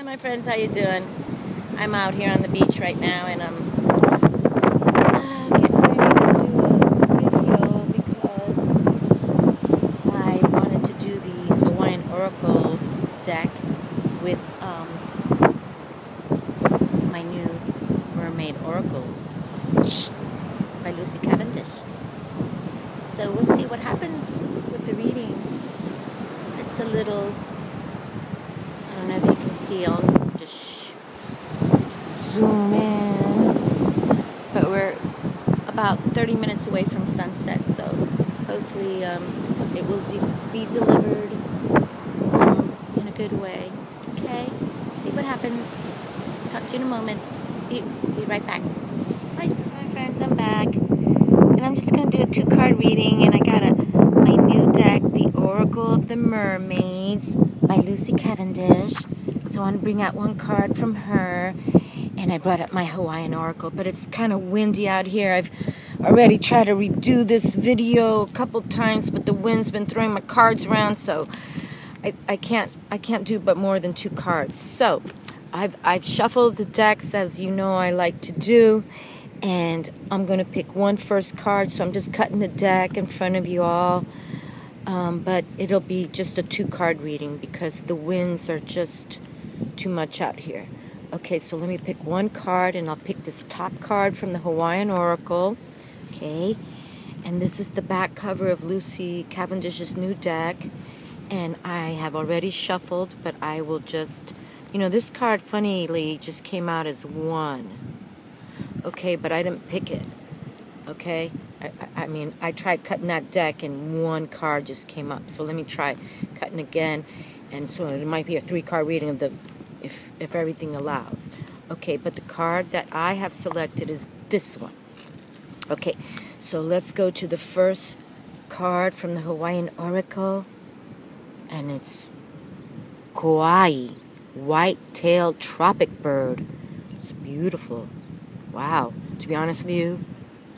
Hi my friends, how you doing? I'm out here on the beach right now and I'm getting ready to do a video because I wanted to do the Hawaiian Oracle deck with my new Mermaid Oracles by Lucy Cavendish. So we'll see what happens with the reading. It's a little, I don't know if you can see, I'll just zoom in, but we're about 30 minutes away from sunset, so hopefully it will be delivered in a good way. Okay, see what happens. Talk to you in a moment. Be right back. Hi friends, I'm back, and I'm just going to do a 2-card reading, and I got my new deck, the Oracle of the Mermaids by Lucy Cavendish. So I want to bring out 1 card from her, and I brought up my Hawaiian Oracle, but it's kind of windy out here. I've already tried to redo this video a couple times, but the wind's been throwing my cards around, so I can't do but more than 2 cards. So I've shuffled the decks, as you know I like to do, and I'm going to pick one first card, so I'm just cutting the deck in front of you all. But it'll be just a 2-card reading because the winds are just too much out here. Okay, so let me pick 1 card, and I'll pick this top card from the Hawaiian Oracle. Okay, and this is the back cover of Lucy Cavendish's new deck, and I have already shuffled, but I will just, you know, this card funnily just came out as 1. Okay, but I didn't pick it. Okay, I mean, I tried cutting that deck and 1 card just came up. So let me try cutting again, and so it might be a 3-card reading of the, if everything allows. Okay, but the card that I have selected is this one. Okay, so let's go to the first card from the Hawaiian Oracle, and it's Kawaii, white-tailed tropic bird. It's beautiful. Wow, to be honest with you,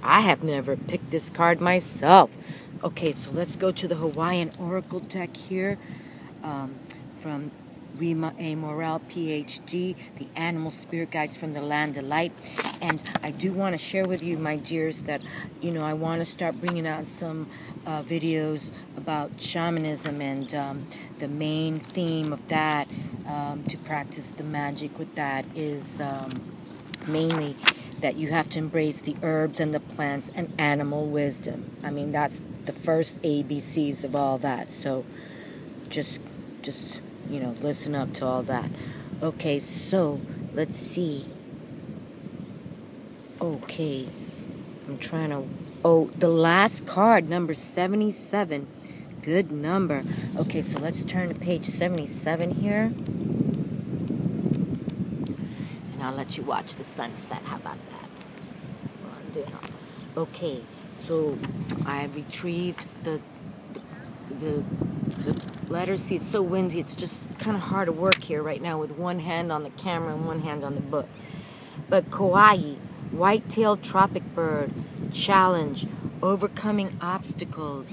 I have never picked this card myself. Okay, so let's go to the Hawaiian Oracle deck here from Rima A. Morel, PhD, the Animal Spirit Guides from the Land of Light. And I do want to share with you, my dears, that, you know, I want to start bringing out some videos about shamanism, and the main theme of that, to practice the magic with that, is mainly that you have to embrace the herbs and the plants and animal wisdom. I mean, that's the first ABCs of all that. So just you know, listen up to all that. Okay, so let's see. Okay, I'm trying to, oh, the last card, number 77. Good number. Okay, so let's turn to page 77 here. And I'll let you watch the sunset. How about that? Well, I'm doing all. Okay, so I retrieved the letter. See, it's so windy, it's just kind of hard to work here right now with 1 hand on the camera and 1 hand on the book. But Kawaii, white-tailed tropic bird, challenge, overcoming obstacles.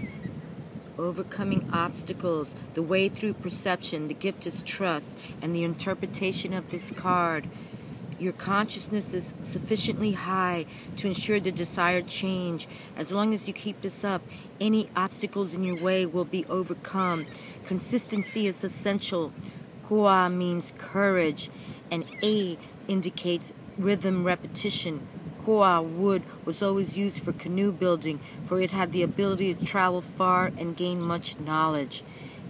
Overcoming obstacles, the way through perception, the gift is trust, and the interpretation of this card. Your consciousness is sufficiently high to ensure the desired change. As long as you keep this up, any obstacles in your way will be overcome. Consistency is essential. Koa means courage, and A indicates rhythm repetition. Koa wood was always used for canoe building, for it had the ability to travel far and gain much knowledge.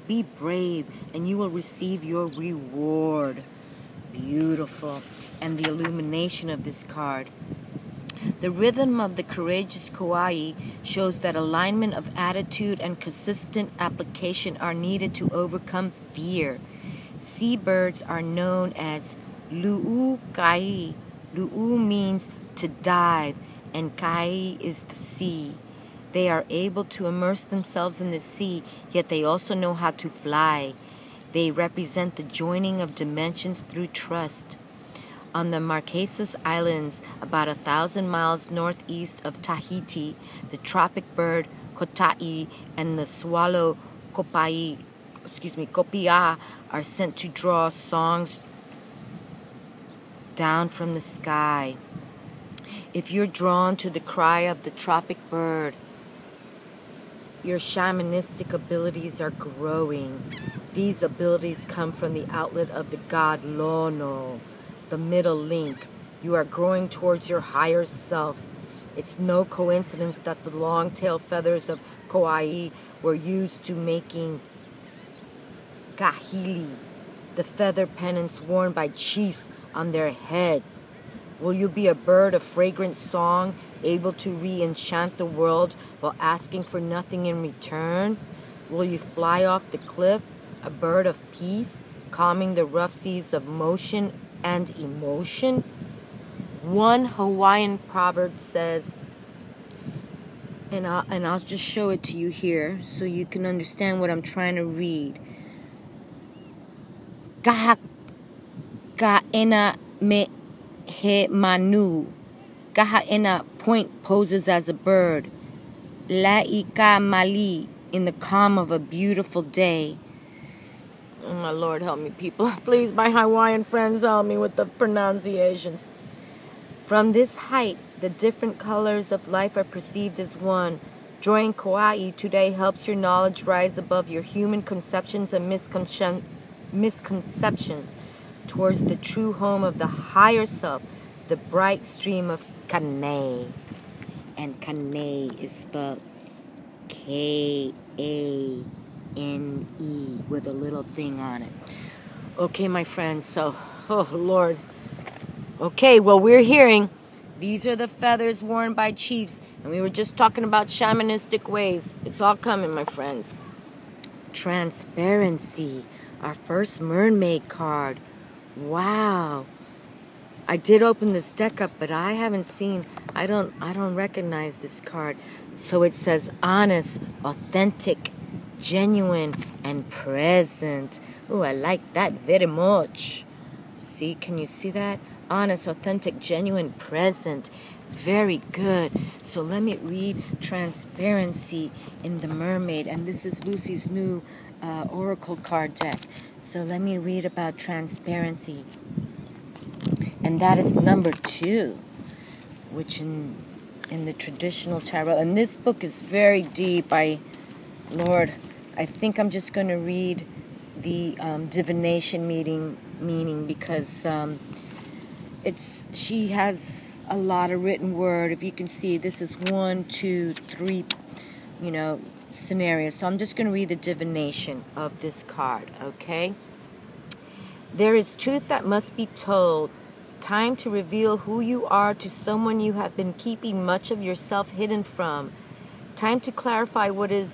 Be brave, and you will receive your reward. Beautiful. And the illumination of this card. The rhythm of the courageous Kawaii shows that alignment of attitude and consistent application are needed to overcome fear. Seabirds are known as lu'u kai. Lu'u means to dive, and kai is the sea. They are able to immerse themselves in the sea, yet they also know how to fly. They represent the joining of dimensions through trust. On the Marquesas Islands, about 1,000 miles northeast of Tahiti, the tropic bird kotai and the swallow kopia are sent to draw songs down from the sky. If you're drawn to the cry of the tropic bird, your shamanistic abilities are growing. These abilities come from the outlet of the god Lono, the middle link. You are growing towards your higher self. It's no coincidence that the long-tail feathers of Kawaii were used to making kahili, the feather pennants worn by chiefs on their heads. Will you be a bird of fragrant song, able to re-enchant the world while asking for nothing in return? Will you fly off the cliff, a bird of peace, calming the rough seas of motion and emotion? One Hawaiian proverb says, and I'll just show it to you here so you can understand what I'm trying to read. Kaha'ena me he manu. Kaha'ena point poses as a bird. La'ika mali, in the calm of a beautiful day. Oh my Lord, help me, people. Please, my Hawaiian friends, help me with the pronunciations. From this height, the different colors of life are perceived as one. Joining Kawaii today helps your knowledge rise above your human conceptions and misconceptions towards the true home of the higher self, the bright stream of Kane. And Kane is spelled K-A-N-E with a little thing on it. Okay, my friends, so, oh Lord. Okay, well, we're hearing these are the feathers worn by chiefs, and we were just talking about shamanistic ways. It's all coming, my friends. Transparency, our first mermaid card. Wow. I did open this deck up, but I haven't seen, I don't recognize this card. So it says honest, authentic, genuine, and present. Oh, I like that very much. See, can you see that? Honest, authentic, genuine, present. Very good. So let me read transparency in the mermaid. And this is Lucy's new oracle card deck. So let me read about transparency. And that is number 2, which in the traditional tarot. And this book is very deep. Lord, I think I'm just going to read the divination meaning because she has a lot of written word. If you can see, this is 1, 2, 3, scenarios. So I'm just going to read the divination of this card, okay? There is truth that must be told. Time to reveal who you are to someone you have been keeping much of yourself hidden from. Time to clarify what it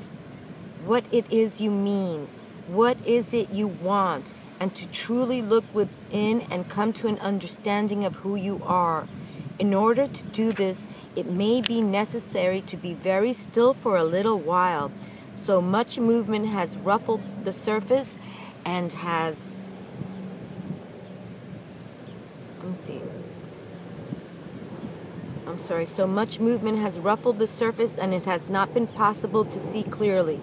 is you mean. What is it you want? And to truly look within and come to an understanding of who you are. In order to do this, it may be necessary to be very still for a little while. So much movement has ruffled the surface and has... So much movement has ruffled the surface and it has not been possible to see clearly.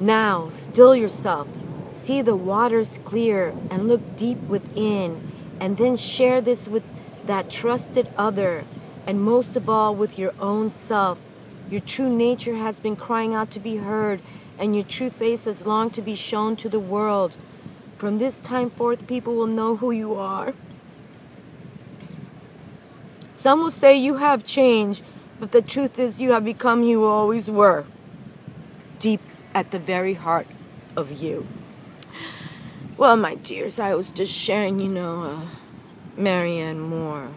Now, still yourself. See the waters clear and look deep within, and then share this with that trusted other, and most of all with your own self. Your true nature has been crying out to be heard, and your true face has longed to be shown to the world. From this time forth, people will know who you are. Some will say you have changed, but the truth is you have become who you always were, deep at the very heart of you. Well, my dears, I was just sharing, Marianne Moore,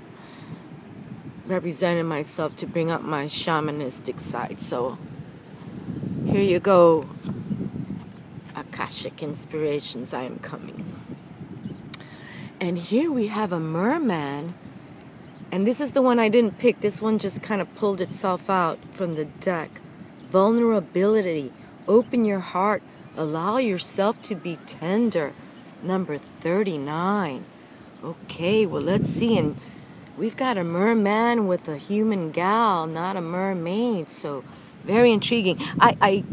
representing myself to bring up my shamanistic side. So here you go, Akashic Inspirations, I am coming. And here we have a merman. And this is the one I didn't pick. This one just kind of pulled itself out from the deck. Vulnerability. Open your heart. Allow yourself to be tender. Number 39. Okay, well, let's see. And we've got a merman with a human gal, not a mermaid. So very intriguing. I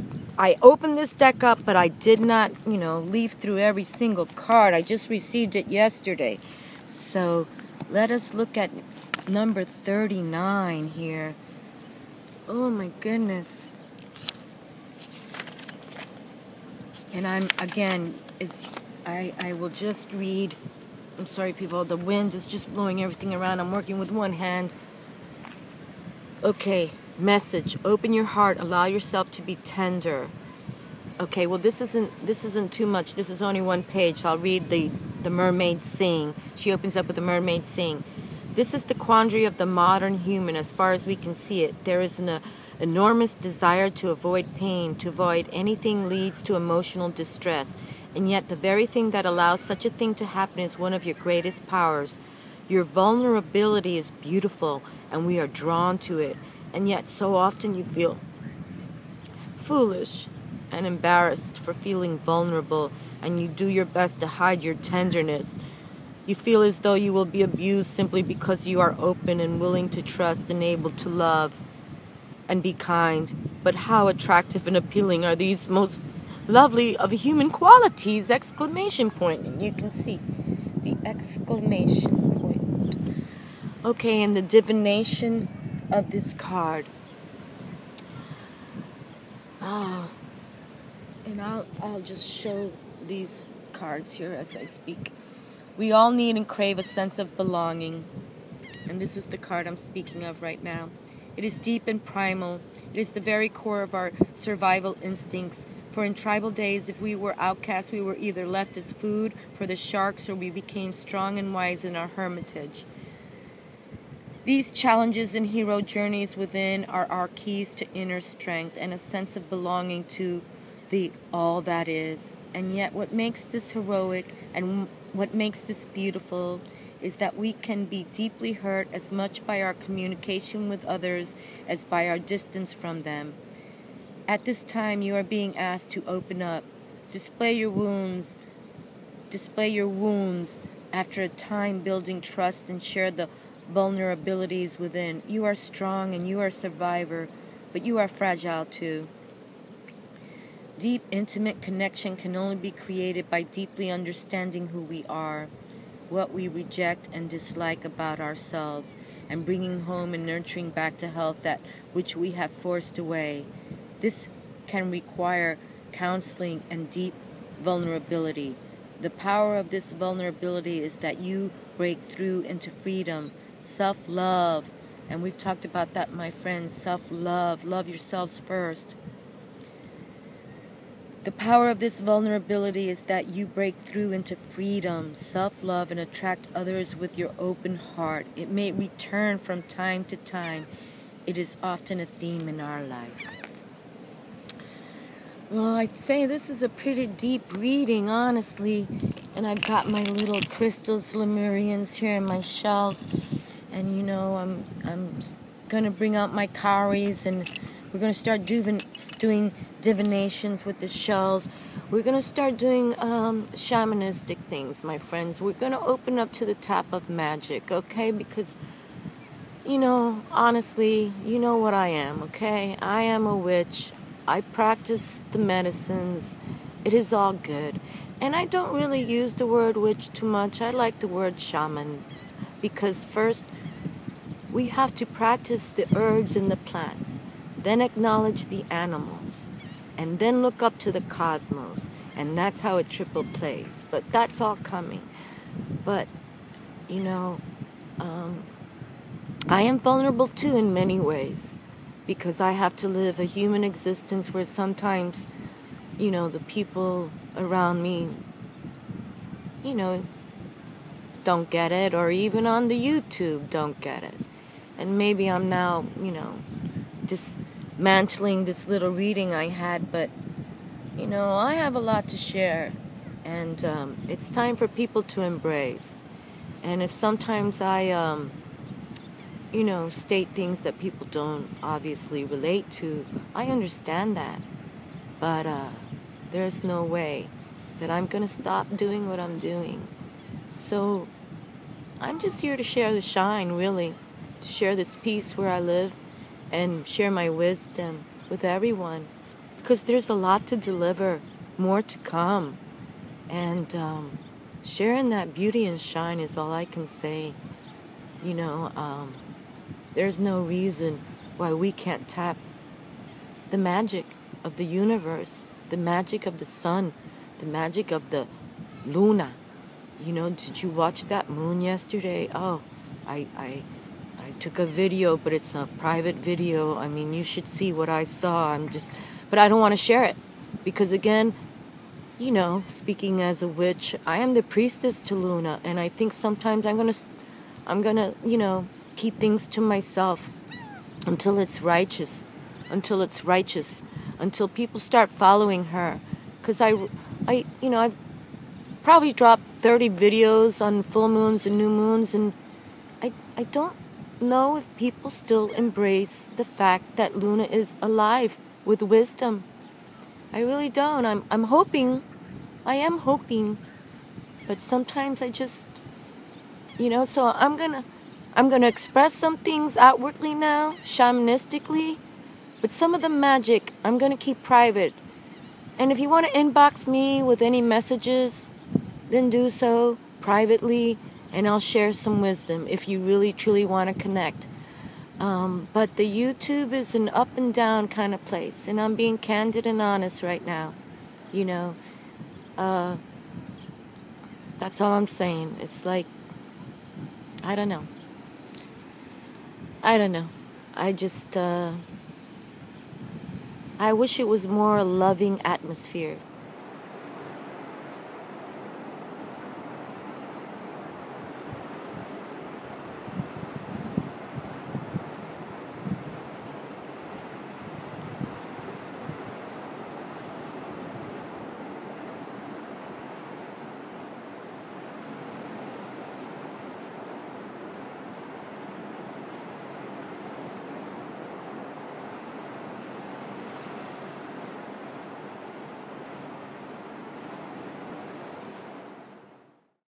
opened this deck up, but I did not, leaf through every single card. I just received it yesterday. So let us look at number 39 here. Oh my goodness. And I will just read. I'm sorry, people, the wind is just blowing everything around. I'm working with one hand. Okay, message. Open your heart. Allow yourself to be tender. Okay, well, this isn't too much. This is only one page, so I'll read the mermaid sing. She opens up with the mermaid sing. This is the quandary of the modern human as far as we can see it. There is an enormous desire to avoid pain, to avoid anything leads to emotional distress. And yet the very thing that allows such a thing to happen is one of your greatest powers. Your vulnerability is beautiful, and we are drawn to it. And yet so often you feel foolish and embarrassed for feeling vulnerable, and you do your best to hide your tenderness. You feel as though you will be abused simply because you are open and willing to trust and able to love and be kind. But how attractive and appealing are these most lovely of human qualities! Exclamation point. And you can see the exclamation point. Okay, and the divination of this card. And I'll just show these cards here as I speak. We all need and crave a sense of belonging. And this is the card I'm speaking of right now. It is deep and primal. It is the very core of our survival instincts. For in tribal days, if we were outcasts, we were either left as food for the sharks or we became strong and wise in our hermitage. These challenges and hero journeys within are our keys to inner strength and a sense of belonging to the all that is. And yet what makes this heroic and what makes this beautiful is that we can be deeply hurt as much by our communication with others as by our distance from them. At this time, you are being asked to open up, display your wounds after a time building trust and share the vulnerabilities within. You are strong and you are a survivor, but you are fragile too. Deep, intimate connection can only be created by deeply understanding who we are, what we reject and dislike about ourselves, and bringing home and nurturing back to health that which we have forced away. This can require counseling and deep vulnerability. The power of this vulnerability is that you break through into freedom, self-love, and we've talked about that, my friends, self-love. Love yourselves first. The power of this vulnerability is that you break through into freedom, self-love, and attract others with your open heart. It may return from time to time. It is often a theme in our life. Well, I'd say this is a pretty deep reading, honestly. And I've got my little crystals, Lemurians here in my shells. And you know, I'm gonna bring out my Kawaii, and we're gonna start doing divinations with the shells. We're gonna start doing shamanistic things, my friends. We're gonna open up to the tap of magic, okay? Because, you know, honestly, you know what I am, okay? I am a witch. I practice the medicines. It is all good. And I don't really use the word witch too much. I like the word shaman. Because first, we have to practice the herbs and the plants. Then acknowledge the animals. And then look up to the cosmos. And that's how it triple plays. But that's all coming. But, you know, I am vulnerable too in many ways. Because I have to live a human existence where sometimes, you know, the people around me, you know, don't get it, or even on the YouTube don't get it. And maybe I'm now, you know, dismantling this little reading I had, but, you know, I have a lot to share. And it's time for people to embrace. And if sometimes I, you know, state things that people don't obviously relate to, I understand that. But there's no way that I'm going to stop doing what I'm doing. So I'm just here to share the shine, really. To share this peace where I live and share my wisdom with everyone. Because there's a lot to deliver, more to come. And sharing that beauty and shine is all I can say. You know, there's no reason why we can't tap the magic of the universe, the magic of the sun, the magic of the Luna. You know, did you watch that moon yesterday? Oh, I took a video, but it's a private video. I mean, you should see what I saw. But I don't want to share it because, again, you know, speaking as a witch, I am the priestess to Luna, and I think sometimes I'm gonna, you know, keep things to myself until it's righteous, until people start following her, because you know, I've probably dropped 30 videos on full moons and new moons, and I don't know if people still embrace the fact that Luna is alive with wisdom. I really don't. I'm hoping, I am hoping, but sometimes I just, you know, so I'm gonna express some things outwardly now, shamanistically, but some of the magic I'm gonna keep private. And if you want to inbox me with any messages, then do so privately, and I'll share some wisdom if you really truly want to connect. But the YouTube is an up and down kind of place, and I'm being candid and honest right now. You know, that's all I'm saying. It's like, I don't know. I just, I wish it was more a loving atmosphere.